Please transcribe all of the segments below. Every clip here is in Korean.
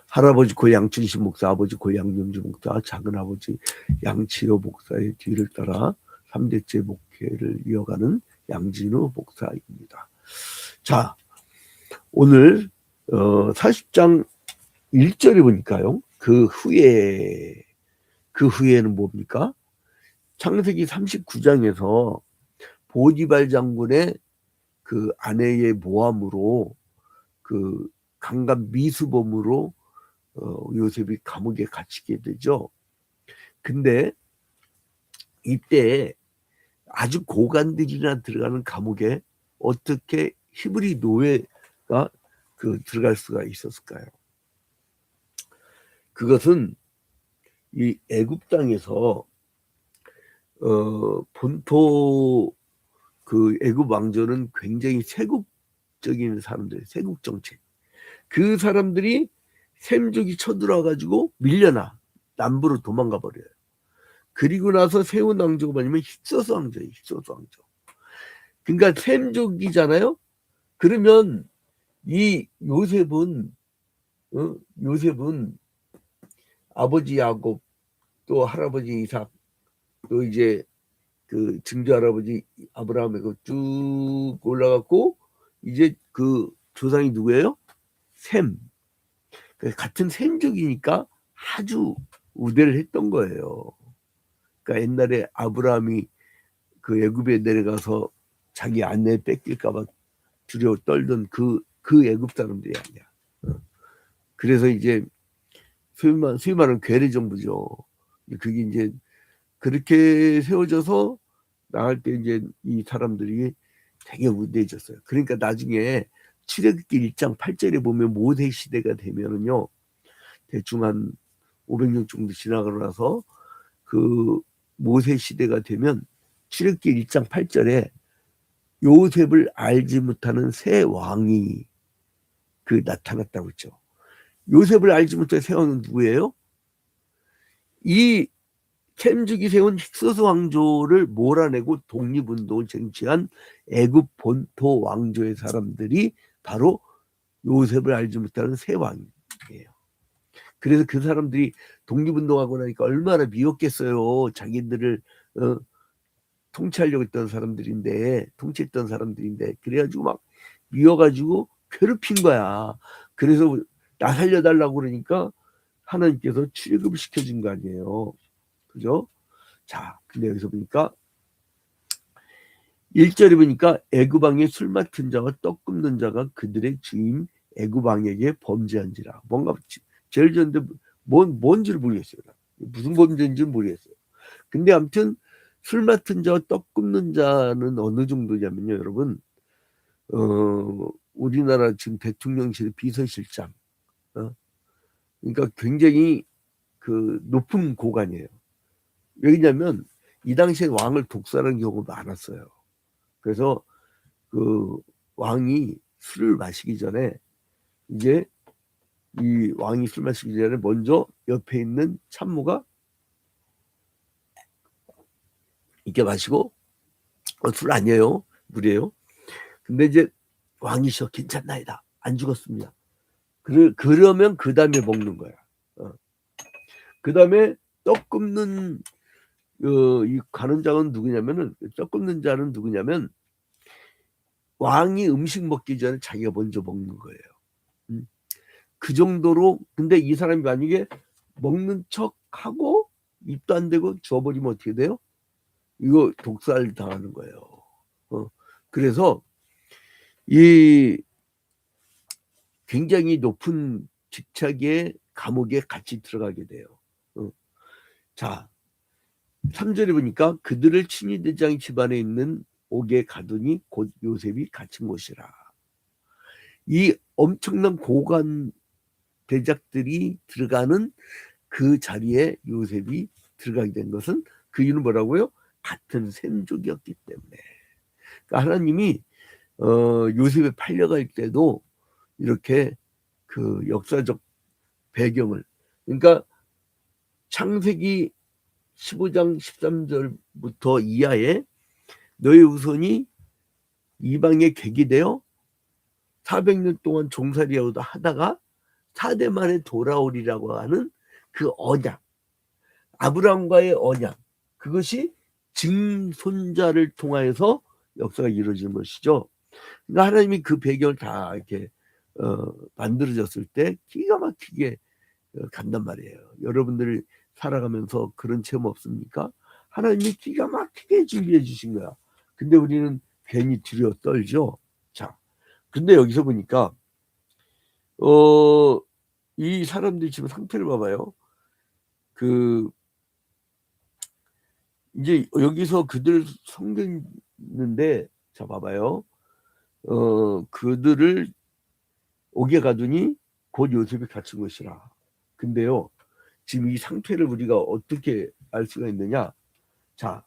할아버지 고 양춘식 목사, 아버지 고 양명주 목사, 작은아버지 양치호 목사의 뒤를 따라 3대째 목회를 이어가는 양진우 목사입니다. 자, 오늘 40장 1절에 보니까요. 그 후에는 뭡니까? 창세기 39장에서 보디발 장군의 그 아내의 모함으로 그 강간 미수범으로 요셉이 감옥에 갇히게 되죠. 근데 이때 아주 고관들이나 들어가는 감옥에 어떻게 히브리 노예가 들어갈 수가 있었을까요? 그것은 이 애굽 땅에서 본토 그 애굽 왕조는 굉장히 세국적인 사람들, 세국 정책. 그 사람들이 셈족이 쳐들어와가지고 밀려나 남부로 도망가 버려요. 그리고 나서 세운 왕조가 뭐냐면 힙소스 왕조예요. 힙소스 왕조. 그러니까 셈족이잖아요. 그러면 이 요셉은 아버지 야곱 또 할아버지 이삭 또 이제 그 증조 할아버지 아브라함에 쭉 올라갔고 이제 그 조상이 누구예요? 셈. 같은 셈족이니까 아주 우대를 했던 거예요. 그러니까 옛날에 아브라함이 그 애굽에 내려가서 자기 아내 뺏길까봐 두려워 떨던 그 애굽 사람들이 아니야. 그래서 이제 소위 말하는 괴뢰 정부죠. 그게 이제 그렇게 세워져서 나갈 때 이제 이 사람들이 되게 우대해졌어요. 그러니까 나중에 출애굽기 1장 8절에 보면 모세 시대가 되면은요, 대충 한 500년 정도 지나가고 나서 그 모세 시대가 되면 출애굽기 1장 8절에 요셉을 알지 못하는 새 왕이 나타났다고 했죠. 요셉을 알지 못하는 새 왕은 누구예요? 이 셈족이 세운 힉소스 왕조를 몰아내고 독립운동을 쟁취한 애굽 본토 왕조의 사람들이 바로 요셉을 알지 못하는 새 왕이에요. 그래서 그 사람들이 독립운동하고 나니까 얼마나 미웠겠어요. 자기들을 통치했던 사람들인데 그래가지고 막 미워가지고 괴롭힌 거야. 그래서 나 살려달라고 그러니까 하나님께서 출애굽을 시켜준 거 아니에요. 그죠? 자, 근데 여기서 보니까 1절에 보니까 애굽 왕의 술 맡은 자와 떡 굽는 자가 그들의 주인 애굽 왕에게 범죄한지라. 뭔가 제일 전데 뭔지를 모르겠어요. 무슨 범죄인지는 모르겠어요. 근데 아무튼 술 맡은 자와 떡 굽는 자는 어느 정도냐면요, 여러분. 우리나라 지금 대통령실 비서실장. 그러니까 굉장히 그 높은 고관이에요. 왜냐면 이 당시에 왕을 독살하는 경우가 많았어요. 그래서 그 왕이 술을 마시기 전에 이제 이 왕이 술 마시기 전에 먼저 옆에 있는 참모가 이렇게 마시고 술 아니에요, 물이에요. 근데 이제 왕이셔 괜찮나이다, 안 죽었습니다. 그러면 그 다음에 먹는 거야. 그 다음에 떡 굽는 이 가는 자는 누구냐면은 떡 굽는 자는 누구냐면 왕이 음식 먹기 전에 자기가 먼저 먹는 거예요. 그 정도로. 근데 이 사람이 만약에 먹는 척 하고 입도 안 대고 줘버리면 어떻게 돼요? 이거 독살 당하는 거예요. 그래서 이 굉장히 높은 직책의 감옥에 같이 들어가게 돼요. 자, 3절에 보니까 그들을 친위대장 집안에 있는 옥에 가두니 곧 요셉이 갇힌 곳이라. 이 엄청난 고관 대작들이 들어가는 그 자리에 요셉이 들어가게 된 것은 그 이유는 뭐라고요? 같은 셈족이었기 때문에. 그러니까 하나님이 요셉에 팔려갈 때도 이렇게 그 역사적 배경을, 그러니까 창세기 15장 13절부터 이하에 너의 후손이 이방에 객이 되어 400년 동안 종살이하다가 4대 만에 돌아오리라고 하는 그 언약, 아브라함과의 언약, 그것이 증손자를 통하여서 역사가 이루어지는 것이죠. 그러니까 하나님이 그 배경을 다 이렇게 만들어졌을 때 기가 막히게 간단 말이에요. 여러분들이 살아가면서 그런 체험 없습니까? 하나님이 기가 막히게 준비해 주신 거야. 근데 우리는 괜히 두려워 떨죠. 자, 근데 여기서 보니까 이 사람들이 지금 상태를 봐봐요. 이제 여기서 그들 섬겼는데, 자 봐봐요. 그들을 옥에 가두니 곧 요셉이 갇힌 것이라. 근데요, 지금 이 상태를 우리가 어떻게 알 수가 있느냐? 자,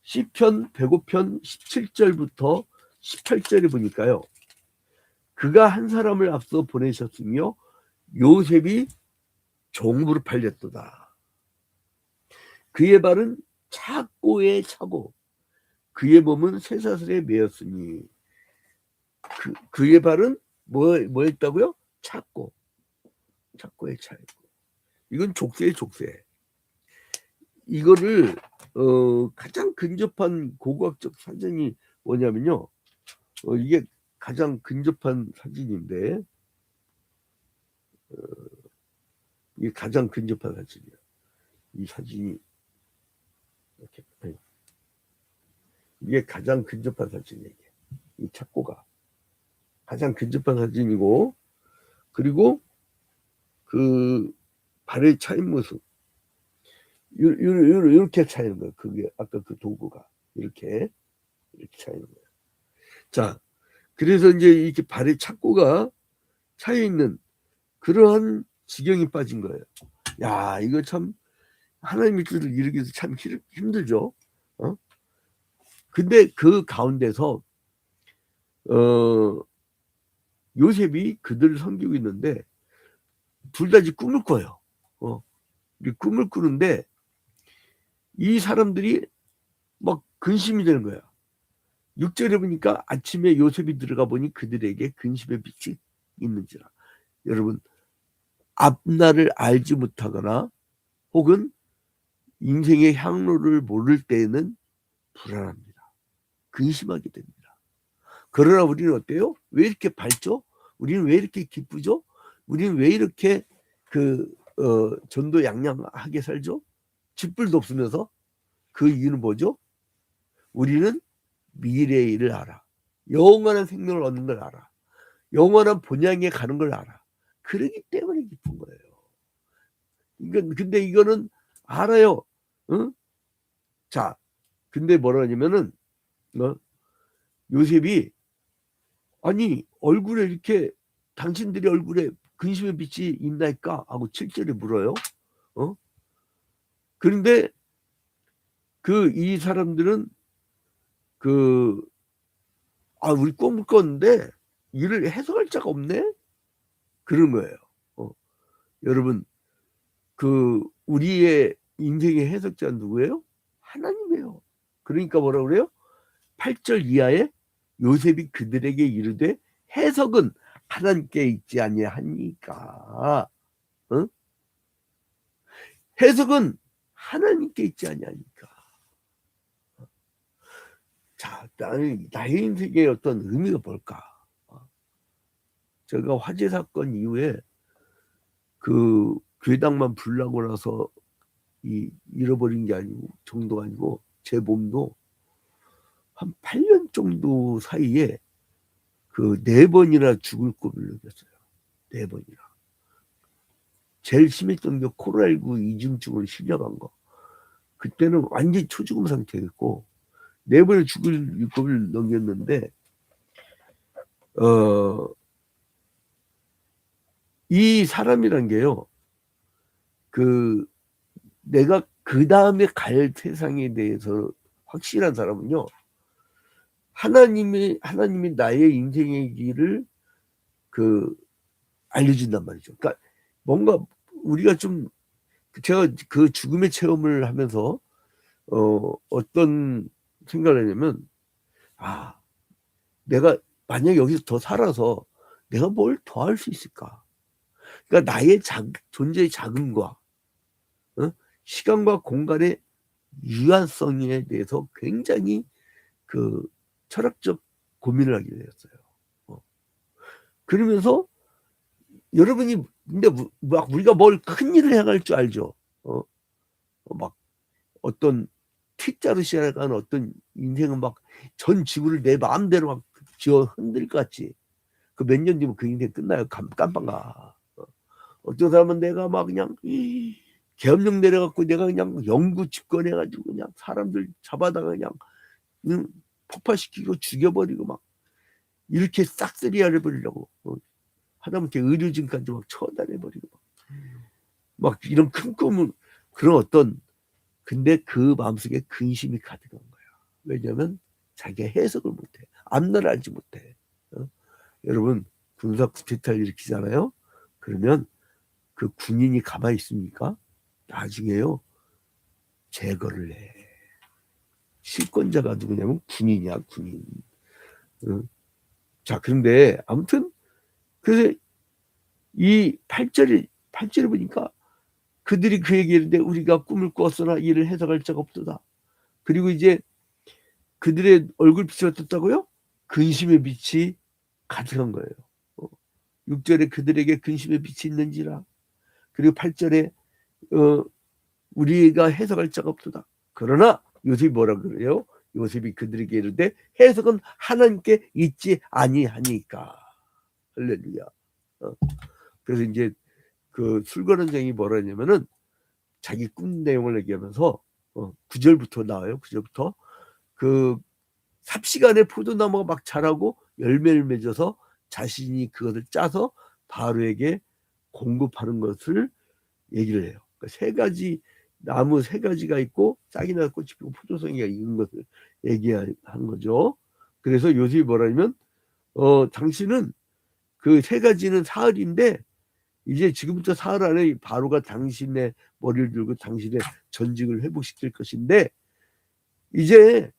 시편 105편 17절부터 18절에 보니까요. 그가 한 사람을 앞서 보내셨으며 요셉이 종으로 팔렸도다. 그의 발은 착고에 차고 그의 몸은 쇠사슬에 매였으니 그의 발은 뭐였다고요? 착고에 차있고. 이건 족쇄의 족쇄. 이거를 가장 근접한 고고학적 사진이 뭐냐면요. 이게 가장 근접한 사진인데 이게 가장 근접한 사진이에요. 이 사진이 이렇게 이게 가장 근접한 사진이에요. 이 착고가 가장 근접한 사진이고, 그리고 그 발에 차인 모습 이렇게 차이는 거예요. 그게 아까 그 도구가 이렇게 차이는 거예요. 자, 그래서 이제 이렇게 발에 착고가 차여 있는 그러한 지경이 빠진 거예요. 야, 이거 참 하나님의 뜻을 이루기 위해서 참 힘들죠. 근데 그 가운데서 요셉이 그들을 섬기고 있는데 둘 다 이제 꿈을 꿔요. 꿈을 꾸는데 이 사람들이 막 근심이 되는 거야. 6절에 보니까 아침에 요셉이 들어가 보니 그들에게 근심의 빛이 있는지라. 여러분, 앞날을 알지 못하거나 혹은 인생의 향로를 모를 때에는 불안합니다. 근심하게 됩니다. 그러나 우리는 어때요? 왜 이렇게 밝죠? 우리는 왜 이렇게 기쁘죠? 우리는 왜 이렇게 전도양양하게 살죠? 쥐뿔도 없으면서. 그 이유는 뭐죠? 우리는 미래의 일을 알아. 영원한 생명을 얻는 걸 알아. 영원한 본향에 가는 걸 알아. 그러기 때문에 기쁜 거예요. 근데 이거는 알아요. 응? 자, 근데 뭐라 하냐면은 요셉이 아니 얼굴에 이렇게 당신들이 얼굴에 근심의 빛이 있나이까 하고 7절에 물어요. 그런데 이 사람들은 우리 꿈을 꿨는데 이를 해석할 자가 없네? 그런 거예요. 여러분, 우리의 인생의 해석자는 누구예요? 하나님이에요. 그러니까 뭐라 그래요? 8절 이하에 요셉이 그들에게 이르되 해석은 하나님께 있지 아니하니까. 해석은 하나님께 있지 아니하니까. 자, 나의 인생의 어떤 의미가 뭘까? 제가 화재 사건 이후에 교회당만 불나고 나서 잃어버린 게 아니고 정도가 아니고 제 몸도 한 8년 정도 사이에 4번이나 죽을 꿈을 느꼈어요. 4번이나. 제일 심했던 게 코로나19 이중증으로 실려간 거. 그때는 완전히 초죽음 상태였고 4번을 죽을 꿈을 넘겼는데 이 사람이란 게요. 내가 그 다음에 갈 세상에 대해서 확실한 사람은요. 하나님이 나의 인생의 길을 알려준단 말이죠. 그러니까 뭔가 우리가 좀 제가 죽음의 체험을 하면서 어떤 생각을 하냐면 내가 만약에 여기서 더 살아서 내가 뭘 더 할 수 있을까? 그러니까 나의 존재의 작음과 시간과 공간의 유한성에 대해서 굉장히 그 철학적 고민을 하게 되었어요. 그러면서 여러분이 근데 막 우리가 뭘 큰 일을 해갈 줄 알죠. 막 어떤 T자로 시작한 어떤 인생은 막 전 지구를 내 마음대로 막 지어 흔들 것 같지. 그 몇 년 뒤면 그 인생 끝나요. 깜빵 가. 어떤 사람은 내가 막 그냥 계엄령 내려갖고 내가 그냥 영구 집권해가지고 그냥 사람들 잡아다가 그냥 폭파시키고 죽여버리고 막 이렇게 싹쓸이 해버리려고 하다못해 의료진까지 막 처단해버리고 막 이런 큰 꿈을 그런 어떤 근데 그 마음속에 근심이 가득한 거야. 왜냐하면 자기가 해석을 못해. 앞날을 알지 못해. 여러분 군사 쿠데타를 일으키잖아요. 그러면 그 군인이 가만히 있습니까? 나중에요 제거를 해. 실권자가 누구냐면 군인이야 군인. 자 그런데 아무튼 그래서 이 8절에 보니까 그들이 그 얘기했는데 우리가 꿈을 꾸었으나 이를 해석할 자가 없도다. 그리고 이제 그들의 얼굴빛이 어떻다고요? 근심의 빛이 가득한 거예요. 6절에 그들에게 근심의 빛이 있는지라. 그리고 8절에 우리가 해석할 자가 없도다. 그러나 요셉이 뭐라 그래요? 요셉이 그들에게 이르되 해석은 하나님께 있지 아니하니까. 할렐루야. 그래서 이제 그 술관원장이 뭐라 했냐면은 자기 꿈 내용을 얘기하면서 9절부터 나와요. 9절부터 그 삽시간에 포도나무가 막 자라고 열매를 맺어서 자신이 그것을 짜서 바로에게 공급하는 것을 얘기를 해요. 그러니까 세 가지 나무 세 가지가 있고 싹이 나서 꽃이 피고 포도송이가 익은 것을 얘기한 거죠. 그래서 요셉이 뭐라냐면 당신은 그 세 가지는 사흘인데 이제 지금부터 사흘 안에 바로가 당신의 머리를 들고 당신의 전직을 회복시킬 것인데 이제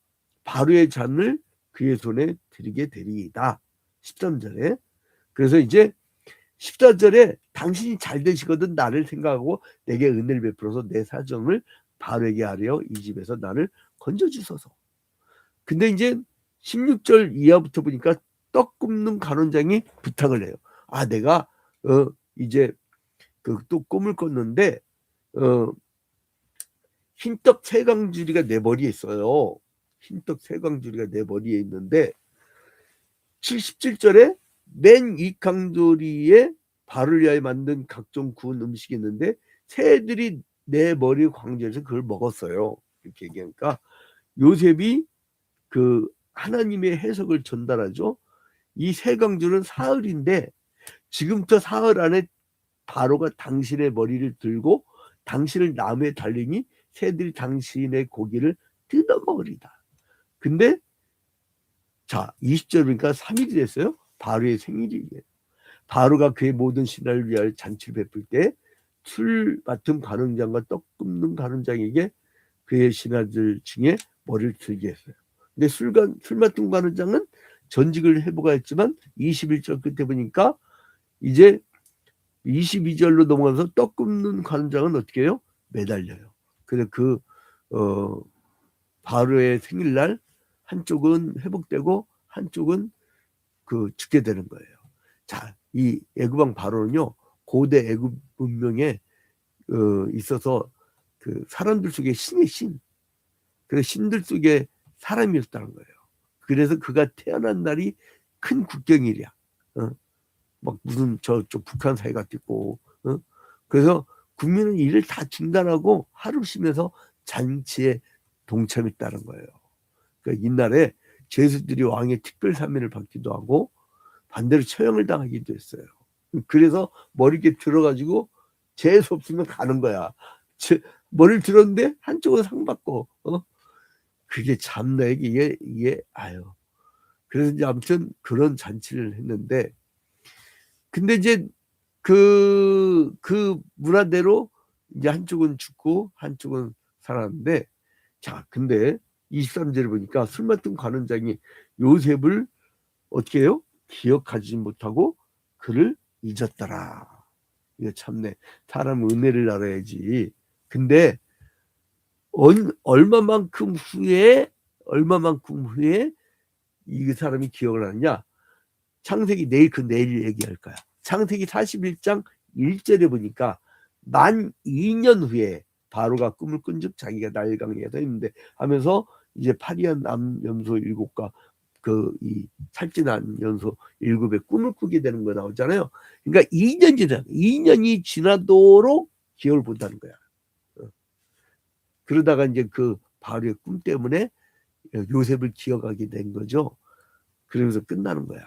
바로의 잔을 그의 손에 드리게 되리이다. 13절에. 그래서 이제 14절에 당신이 잘 되시거든 나를 생각하고 내게 은혜를 베풀어서 내 사정을 바로에게 아뢰어 이 집에서 나를 건져주소서. 근데 이제 16절 이하부터 보니까 떡 굽는 간원장이 부탁을 해요. 아 내가 이제 그 또 꿈을 꿨는데 흰떡 세강줄이가 내 머리에 있어요. 흰떡 세강줄이가 내 머리에 있는데 77절에 맨 윗강조리에 바를 위하여 만든 각종 구운 음식이 있는데 새들이 내 머리 광주에서 그걸 먹었어요. 이렇게 얘기하니까 요셉이 그 하나님의 해석을 전달하죠. 이 세강줄은 사흘인데 지금부터 사흘 안에 바로가 당신의 머리를 들고 당신을 나무에 달리니 새들이 당신의 고기를 뜯어먹으리다. 근데 자 20절 보니까 3일이 됐어요. 바로의 생일이에요. 바로가 그의 모든 신하를 위하여 잔치를 베풀 때 술 맡은 관원장과 떡 굽는 관원장에게 그의 신하들 중에 머리를 들게 했어요. 근데 술 맡은 관원장은 전직을 회복하였지만 21절 끝에 보니까 이제 22절로 넘어가면서 떡 굽는 관원장은 어떻게 해요? 매달려요. 그래서 그 바로의 생일날 한쪽은 회복되고 한쪽은 그 죽게 되는 거예요. 자, 이 애굽왕 바로는요 고대 애굽 문명에 있어서 그 사람들 속에 신의 신, 그래서 신들 속에 사람이었다는 거예요. 그래서 그가 태어난 날이 큰 국경일이야. 막 무슨 저쪽 북한 사이 같고, 그래서 국민은 일을 다 중단하고 하루 쉬면서 잔치에 동참했다는 거예요. 그러니까 이날에 제수들이 왕의 특별 사면을 받기도 하고 반대로 처형을 당하기도 했어요. 그래서 머리에 들어가지고 재수 없으면 가는 거야. 머리를 들었는데 한쪽은 상 받고, 그게 참 나에게 이게 아유. 그래서 이제 아무튼 그런 잔치를 했는데, 근데 이제 그 문화대로 이제 한쪽은 죽고 한쪽은 살았는데, 자, 근데 23절에 보니까 술 맡은 관원장이 요셉을 어떻게 해요? 기억하지 못하고 그를 잊었더라. 이거 참네. 사람 은혜를 알아야지. 근데 얼마만큼 후에 이 사람이 기억을 하느냐. 창세기 내일 얘기할 거야. 창세기 41장 1절에 보니까 만 2년 후에 바로가 꿈을 꾼즉 자기가 나일강에 서 있는데 하면서 이제 파리한 암염소 7과 이 살찐한 연소 7의 꿈을 꾸게 되는 거 나오잖아요. 그러니까 2년이 지나도록 기억을 못하는 거야. 그러다가 이제 그 바로의 꿈 때문에 요셉을 기억하게 된 거죠. 그러면서 끝나는 거야.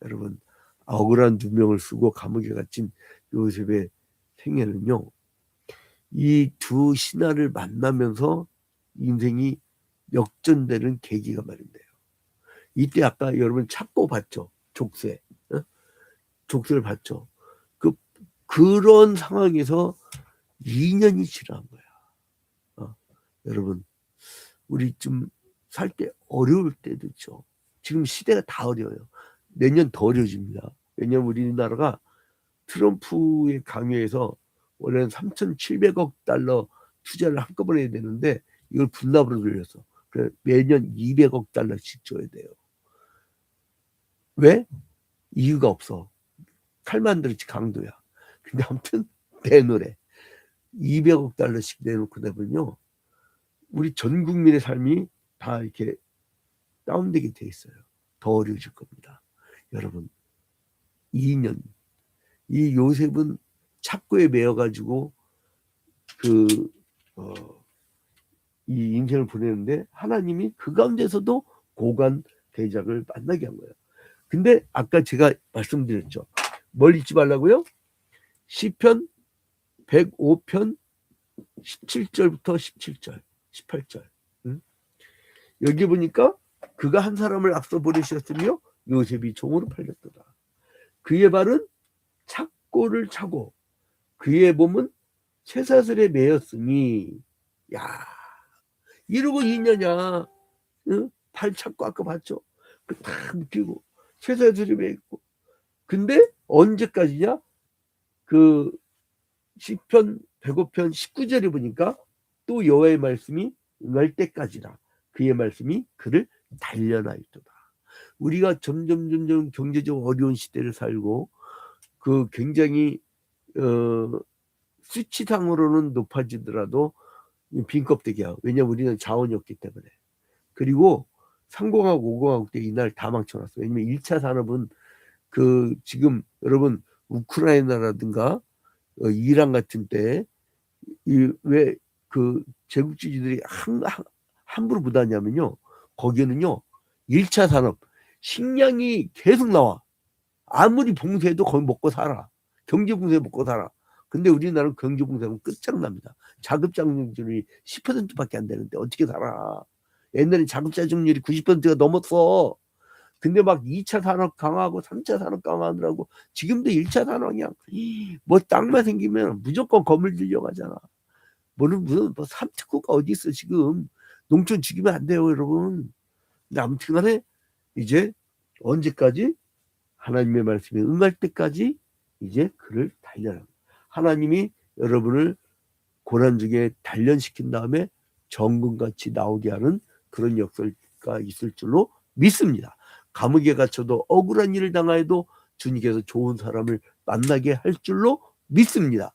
여러분, 억울한 누명을 쓰고 감옥에 갇힌 요셉의 생애는요, 이 두 신하를 만나면서 인생이 역전되는 계기가 마련돼요. 이때 아까 여러분 찾고 봤죠. 족쇄. 족쇄를 봤죠. 그런 상황에서 2년이 지난 거야. 여러분, 우리 좀 살 때 어려울 때도 있죠. 지금 시대가 다 어려워요. 내년 더 어려워집니다. 왜냐하면 우리나라가 트럼프의 강요에서 원래는 3,700억 달러 투자를 한꺼번에 해야 되는데 이걸 분납으로 돌렸어. 그래서 매년 200억 달러씩 줘야 돼요. 왜? 이유가 없어. 칼만 들었지 강도야. 근데 아무튼 내노래 200억 달러씩 내놓고 되면요, 우리 전 국민의 삶이 다 이렇게 다운되게 돼 있어요. 더 어려워질 겁니다. 여러분, 2년. 이 요셉은 착고에 매여가지고 이 인생을 보내는데 하나님이 그 가운데서도 고관 대작을 만나게 한 거예요. 근데 아까 제가 말씀드렸죠. 뭘 잊지 말라고요? 시편 105편 17절부터 17절, 18절. 여기 보니까 그가 한 사람을 앞서 보내셨으며 요셉이 종으로 팔렸도다. 그의 발은 착고를 차고 그의 몸은 쇠사슬에 매였으니, 야, 이러고 2년이야. 응? 발 착고 아까 봤죠? 다 묶이고 쇠사슬에 매있고. 근데 언제까지냐? 그 시편 105편 19절에 보니까 또 여호와의 말씀이 응할 때까지라 그의 말씀이 그를 단련하였도다. 우리가 점점 경제적 어려운 시대를 살고 굉장히 수치상으로는 높아지더라도 빈껍데기야. 왜냐면 우리는 자원이 없기 때문에. 그리고 30하고 50하고 때 이날 다 망쳐놨어. 왜냐면 1차 산업은 지금 여러분 우크라이나라든가 이란 같은 때 왜 제국주의들이 함부로 못하냐면요, 거기는요 1차 산업 식량이 계속 나와. 아무리 봉쇄해도 거의 먹고 살아. 경제 봉쇄 먹고 살아. 근데 우리나라는 경제 봉쇄하면 끝장납니다. 자급자족률이 10%밖에 안 되는데 어떻게 살아. 옛날에 자급자족률이 90%가 넘었어. 근데 막 2차 산업 강화하고 3차 산업 강화하느라고 지금도 1차 산업 그냥 뭐 땅만 생기면 무조건 건물 들려고 하잖아. 무슨 삼특구가 어디 있어 지금. 농촌 죽이면 안 돼요 여러분. 근데 아무튼 간에 이제 언제까지? 하나님의 말씀에 응할 때까지 이제 그를 단련합니다. 하나님이 여러분을 고난 중에 단련시킨 다음에 정금같이 나오게 하는 그런 역사가 있을 줄로 믿습니다. 감옥에 갇혀도 억울한 일을 당하여도 주님께서 좋은 사람을 만나게 할 줄로 믿습니다.